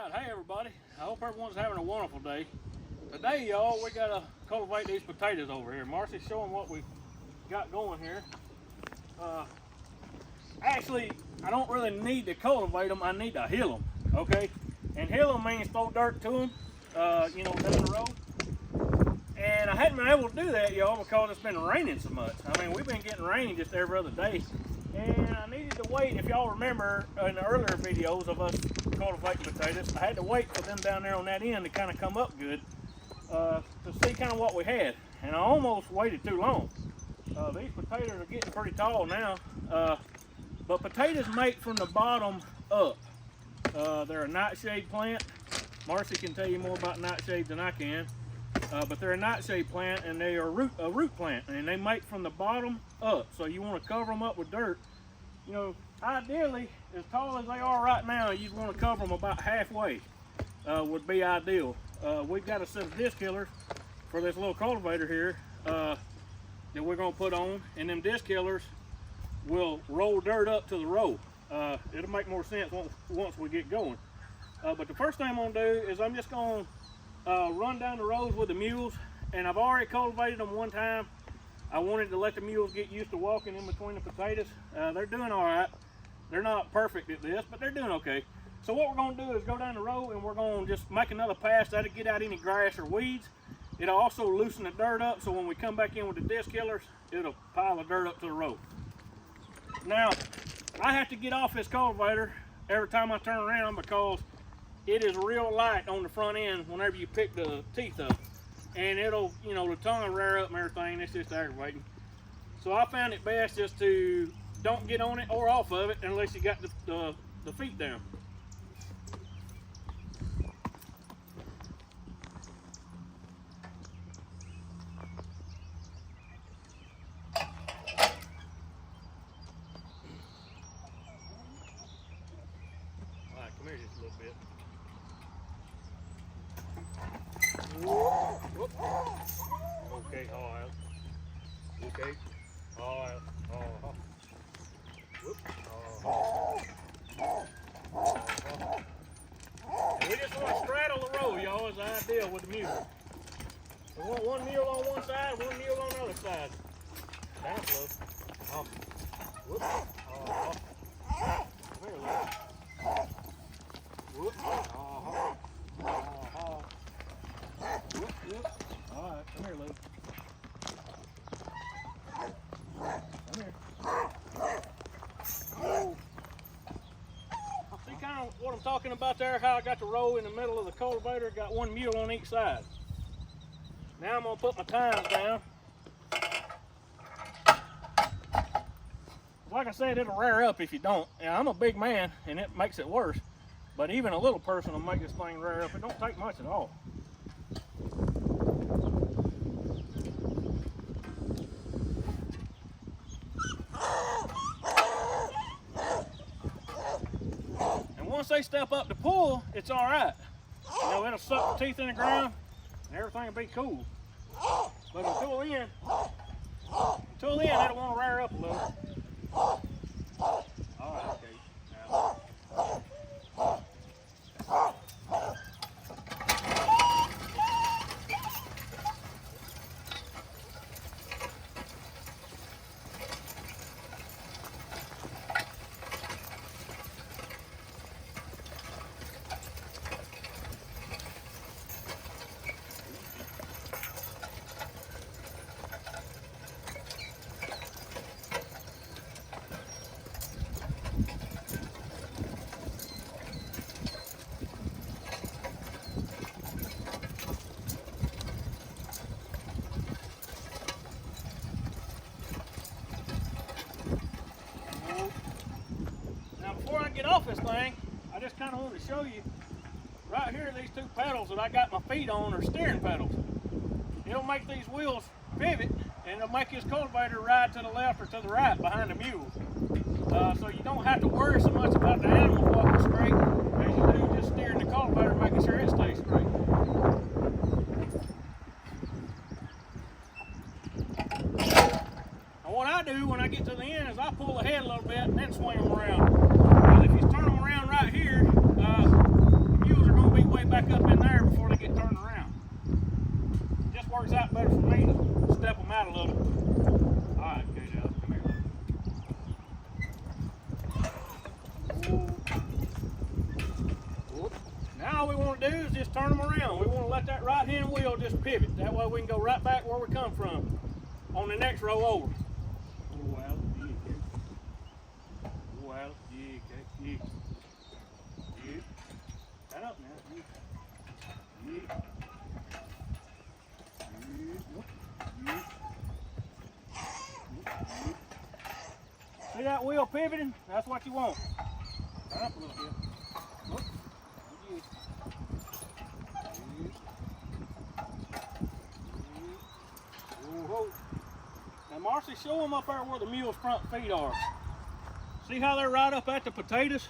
Alright, hey everybody. I hope everyone's having a wonderful day. Today, y'all, we gotta cultivate these potatoes over here. Marcy's showing what we got going here. Actually, I don't really need to cultivate them, I need to hill them, okay? And hill them means throw dirt to them, you know, down the road. And I hadn't been able to do that, y'all, because it's been raining so much. I mean, we've been getting rain just every other day. And I needed to wait, if y'all remember in the earlier videos of us cultivating potatoes, I had to wait for them down there on that end to kind of come up good to see kind of what we had. And I almost waited too long. These potatoes are getting pretty tall now, but potatoes make from the bottom up. They're a nightshade plant. Marcy can tell you more about nightshades than I can. But they're a nightshade plant and they are a root plant, and they make from the bottom up. So you want to cover them up with dirt. You know, ideally, as tall as they are right now, you'd want to cover them about halfway would be ideal. We've got a set of disc killers for this little cultivator here that we're going to put on, and them disc killers will roll dirt up to the row. It'll make more sense once we get going. But the first thing I'm going to do is I'm just going to run down the rows with the mules, and I've already cultivated them one time. I wanted to let the mules get used to walking in between the potatoes. They're doing all right. They're not perfect at this, but they're doing okay. So what we're going to do is go down the row and we're going to just make another pass. That'll get out any grass or weeds. It'll also loosen the dirt up, so when we come back in with the disc killers, it'll pile the dirt up to the row. Now, I have to get off this cultivator every time I turn around because it is real light on the front end whenever you pick the teeth up. And it'll, you know, the tongue will rear up and everything. It's just aggravating. So I found it best just to don't get on it or off of it unless you got the feet down. All right, come here just a little bit. Whoop. Okay, all right. Okay, all right. Whoop. And we just want to straddle the row, y'all, is the idea with the mule. We want one mule on one side, one mule on the other side. Down slow. Whoop. Come here, look. Whoop. Whoop. All right, come here, Lou. Come here. Whoa. See kind of what I'm talking about there, how I got the row in the middle of the cultivator, got one mule on each side. Now I'm going to put my tines down. Like I said, it'll rear up if you don't. Yeah, I'm a big man and it makes it worse, but even a little person will make this thing rear up. It don't take much at all. Once they step up to pull, it's all right. You know, it'll suck the teeth in the ground and everything will be cool. But until then, it'll want to rear up a little. All right, okay. Now. Get off this thing, I just kind of wanted to show you right here, these two pedals that I got my feet on are steering pedals. It'll make these wheels pivot and it'll make this cultivator ride to the left or to the right behind the mule. So you don't have to worry so much about the animal walking straight as you do just steering the cultivator and making sure it stays straight. And what I do when I get to the end is I pull the head a little bit and then swing them around. If you turn them around right here, the mules are going Now all we want to do is just turn them around. We want to let that right hand wheel just pivot. That way we can go right back where we come from on the next row over. Well, yeah. Well, yeah. Stand up now. Yeah. See that wheel pivoting? That's what you want. Turn up a little bit. Whoop. Whoa. Now Marcy, show them up there where the mule's front feet are. See how they're right up at the potatoes?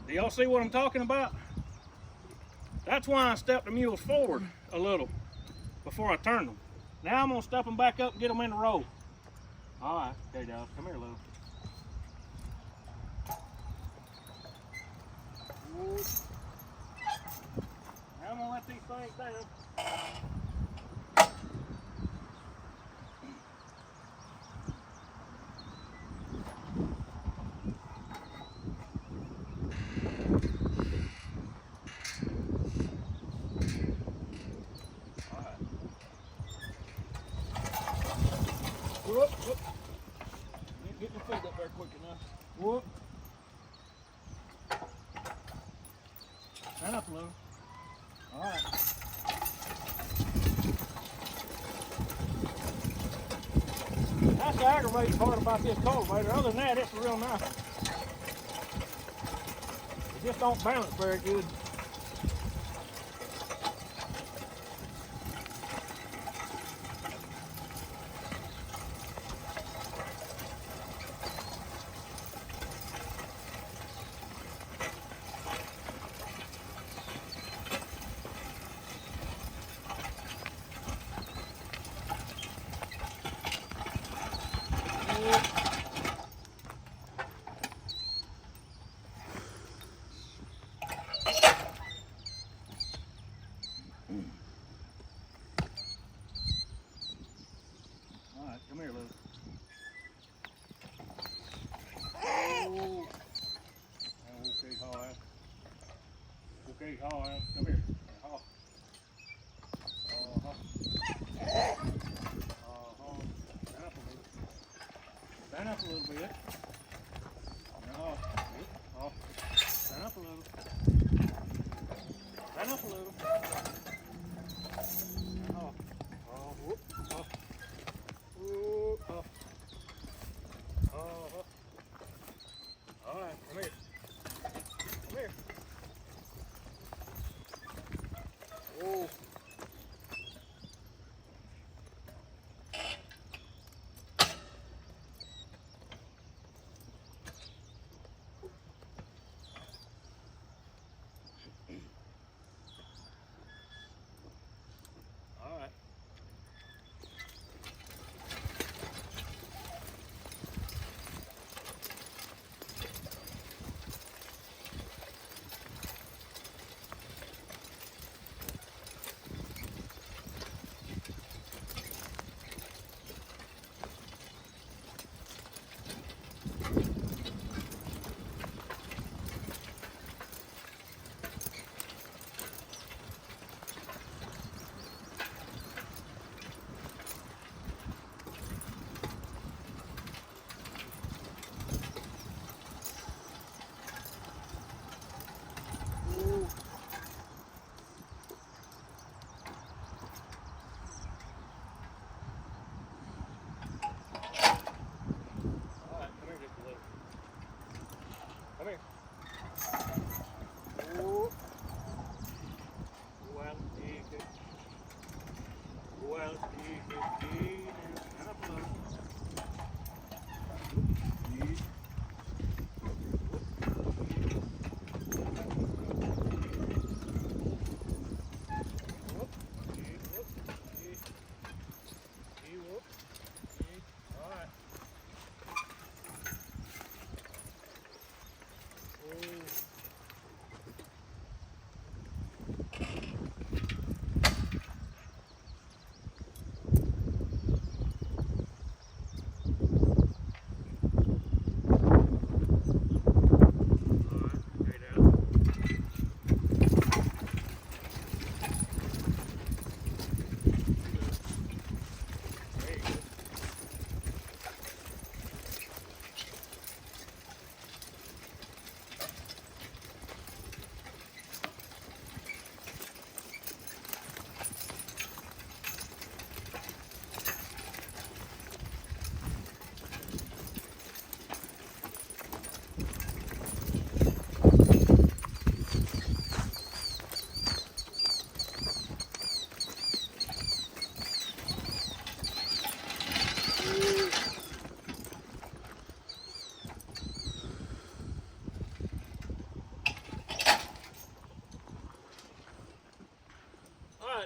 Do y'all see what I'm talking about? That's why I stepped the mules forward a little before I turned them. Now I'm gonna step them back up and get them in the row. All right, okay, dog, come here, Lou. Now I'm gonna let these things down. Whoop, whoop. Get my feet up there quick enough. Whoop. Stand up a little. All right. That's the aggravating part about this cultivator. Other than that, it's real nice. It just don't balance very good. Alright, come here, Lou. Oh. Okay, hard. Okay, hard. Come here. Hard. Stand up a little bit. Stand up a little. Stand up a little. Whoop. All right, come here. Come here.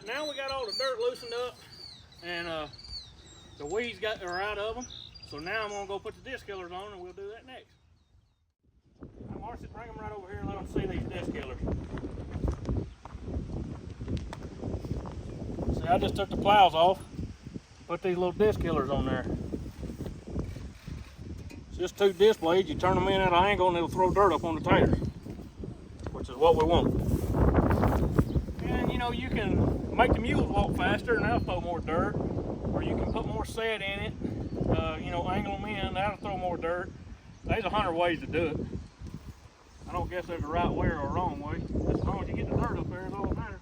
right, now we got all the dirt loosened up, and the weeds are out of them. So now I'm gonna go put the disc killers on, and we'll do that next. Now, Marcy, bring them right over here and let them see these disc killers. See, I just took the plows off, put these little disc killers on there. It's just 2 disc blades. You turn them in at an angle, and it'll throw dirt up on the taters, which is what we want. And you know, you can make the mules walk faster, and that'll throw more dirt, or you can put more set in it. You know, angle them in, that'll throw more dirt. There's 100 ways to do it. I don't guess there's a right way or a wrong way. As long as you get the dirt up there, it's all that matters.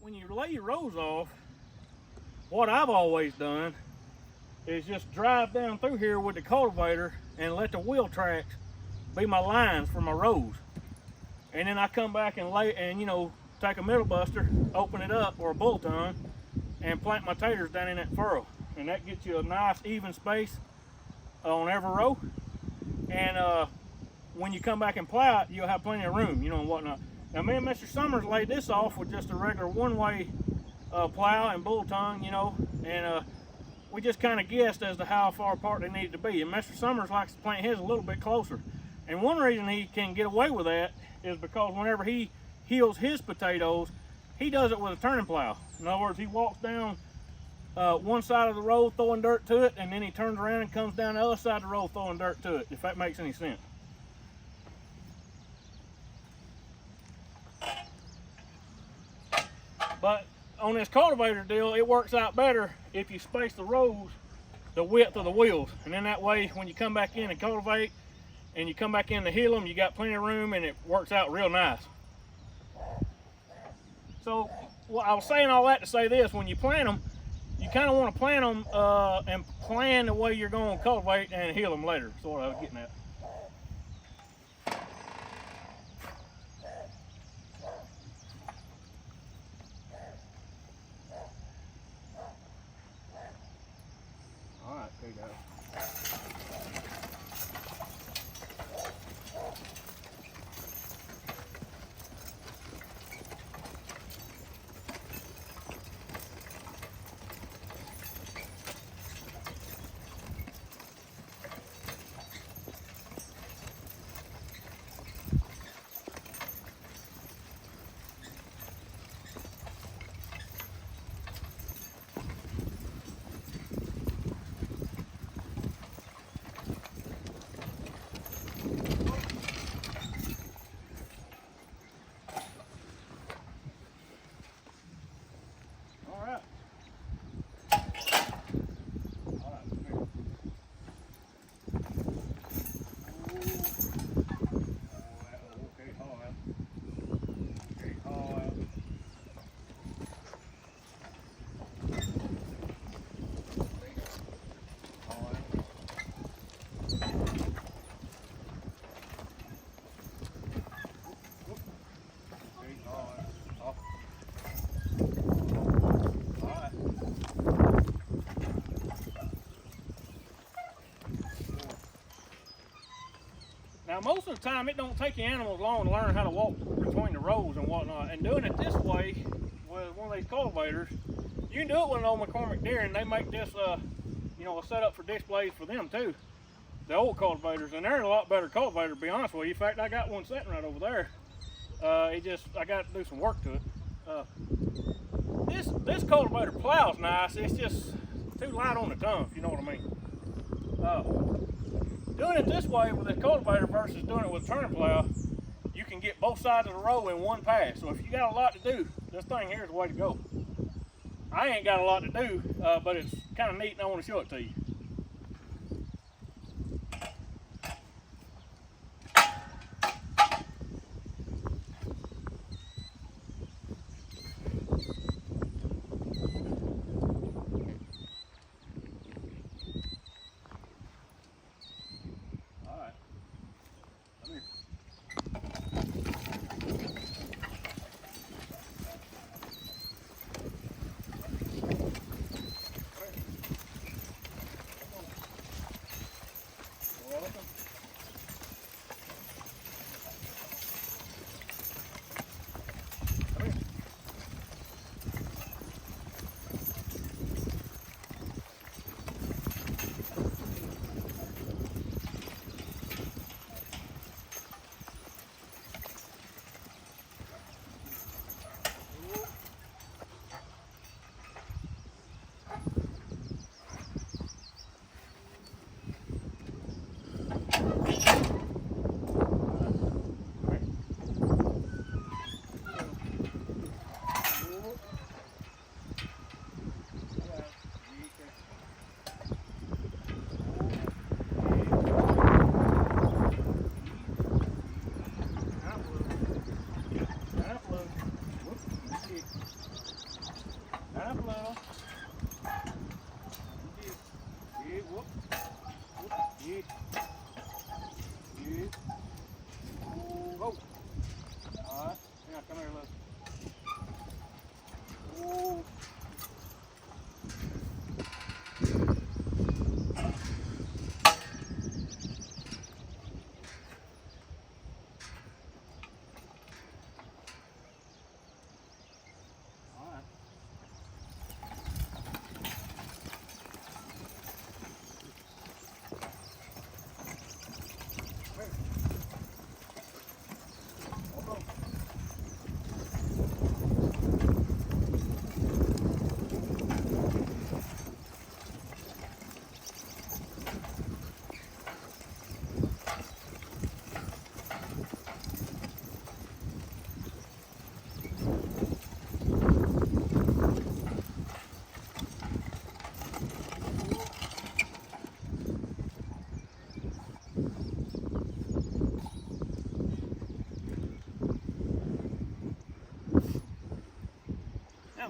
When you lay your rows off, what I've always done is just drive down through here with the cultivator and let the wheel tracks be my lines for my rows. And then I come back and lay, and you know, take a middle buster, open it up, or a bull tongue, and plant my taters down in that furrow. And that gets you a nice even space on every row. And when you come back and plow it, you'll have plenty of room, you know, and whatnot. Now, me and Mr. Summers laid this off with just a regular one-way plow and bull tongue, you know, and we just kind of guessed as to how far apart they needed to be. And Mr. Summers likes to plant his a little bit closer. And one reason he can get away with that is because whenever he hills his potatoes, he does it with a turning plow. In other words, he walks down one side of the row throwing dirt to it, and then he turns around and comes down the other side of the row throwing dirt to it, if that makes any sense. But on this cultivator deal, it works out better if you space the rows the width of the wheels. And then that way, when you come back in and cultivate, and you come back in to hill them, you got plenty of room, and it works out real nice. So, well, I was saying all that to say this: when you plant them, you kind of want to plant them and plan the way you're going to cultivate and hill them later. That's what I was getting at. All right, there you go. Now, most of the time, it don't take the animals long to learn how to walk between the rows and whatnot. And doing it this way with one of these cultivators, you can do it with an old McCormick deer, and they make this, you know, a setup for displays for them too. The old cultivators, and they're a lot better cultivator, to be honest with you. In fact, I got one sitting right over there. I got to do some work to it. This cultivator plows nice. It's just too light on the tongue, if you know what I mean. Doing it this way with a cultivator versus doing it with a turning plow, you can get both sides of the row in one pass. So if you got a lot to do, this thing here is the way to go. I ain't got a lot to do, but it's kind of neat and I want to show it to you.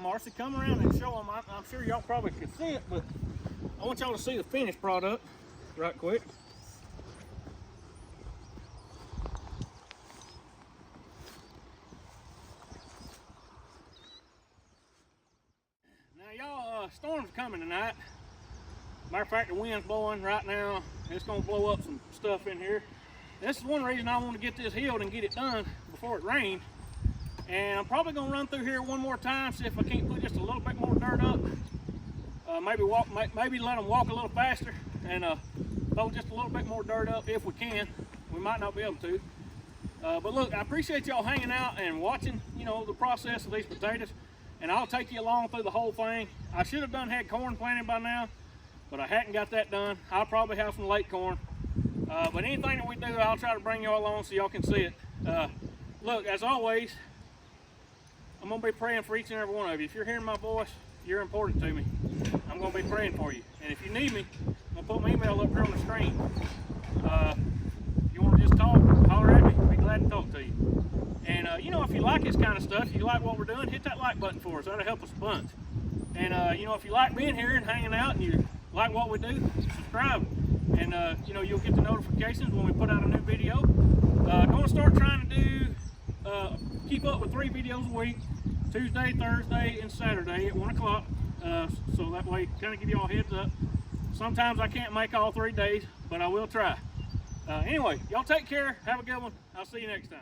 Marcy, come around and show them. I'm sure y'all probably can see it, but I want y'all to see the finished product right quick. Now y'all, storms coming tonight. Matter of fact, the wind's blowing right now. It's gonna blow up some stuff in here. This is one reason I want to get this healed and get it done before it rains. And I'm probably gonna run through here one more time, see if I can't put just a little bit more dirt up. Maybe let them walk a little faster and throw just a little bit more dirt up if we can. We might not be able to. But look, I appreciate y'all hanging out and watching, you know, the process of these potatoes. And I'll take you along through the whole thing. I should have had corn planted by now, but I hadn't got that done. I'll probably have some late corn. But anything that we do, I'll try to bring y'all along so y'all can see it. Look, as always, I'm going to be praying for each and every one of you. If you're hearing my voice, you're important to me. I'm going to be praying for you. And if you need me, I'm going to put my email up here on the screen. If you want to just talk, holler at me. I'll be glad to talk to you. And, you know, if you like this kind of stuff, if you like what we're doing, hit that like button for us. That'll help us a bunch. And, you know, if you like being here and hanging out and you like what we do, subscribe. And, you know, you'll get the notifications when we put out a new video. Going to start trying to do, keep up with 3 videos a week. Tuesday, Thursday, and Saturday at 1 o'clock. So that way, kind of give you all a heads up. Sometimes I can't make all 3 days, but I will try. Anyway, y'all take care. Have a good one. I'll see you next time.